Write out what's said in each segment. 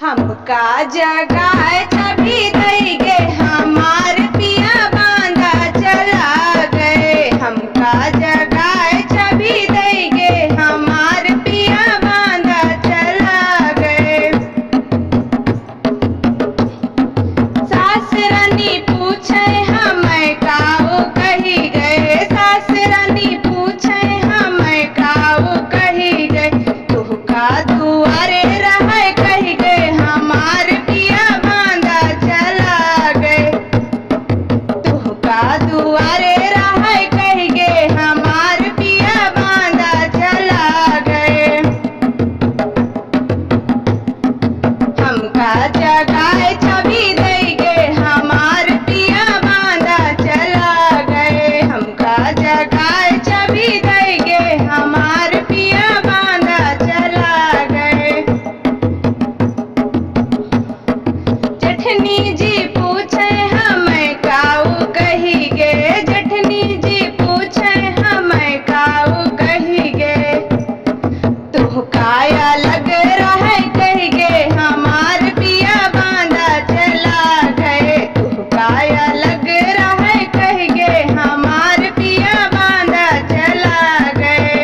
हमका जगाए छवि दई गे हमार पिया बांधा चला गए। हमका जगाए छवि दई गे हमार पिया बांधा चला गए। सास रानी पूछे हमें काऊ कही गए। सास रानी पूछे हमें काऊ कही गए। तुहका दुआरे रहे कही गए हमार पिया बांधा चला गए। तुहका दुआरे रहे कही गए हमार पिया बांधा चला गए। हमका जगाए छवि दई गे हमार पिया बांधा चला गए। हमका जगाए छवि दई गे हमार पिया बांधा चला गए। जेठनी जी पूछे हमें काऊ कही गे। जेठनी जी पूछे हमें काऊ कही गे। तुहका अलग रहे कही गे हमार पिया बांधा चला गए। तुहका अलग रहे कही गे हमार पिया बांधा चला गए।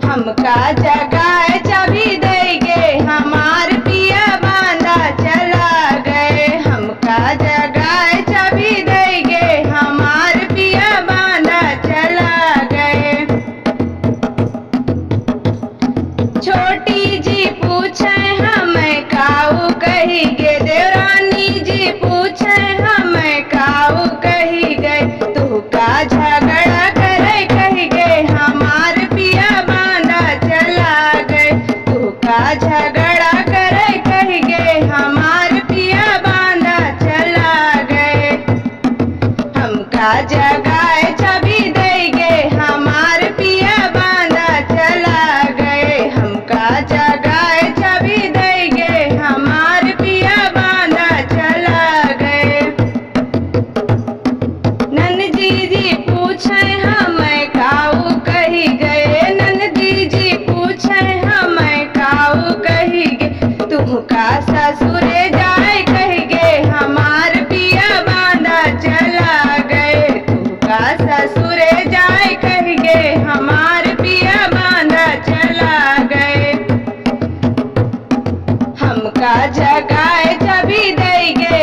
हमका जगाए छवि दई गे हमार पिया बांधा चला गए। हमका जगाए छवि दई गे हमार पिया बांधा चला गए। छोटी जी पूछे हमें काऊ कही गे। देवरानी जी पूछे हमें काऊ कही गए। तुहका झगड़ा करे कही गए हमार पिया बांधा चला गए। तुहका झगड़ा करे कही गए हमार पिया बांधा चला गए। हमका जगाए छवि दई गे हमार पिया बांधा चला गए। हमका जगाए छवि दई गे हमार पिया बांधा चला गए। नंदी जी पूछे हमें काऊ कही गए। नंदी जी पूछे हमें काऊ कही गए। तुहका ससुरे जाए कही गे हमार पिया बांधा चला गए। तुहका ससुरे जाए कही गे हमार पिया बांधा चला गए। हमका जगाए छवि दई गे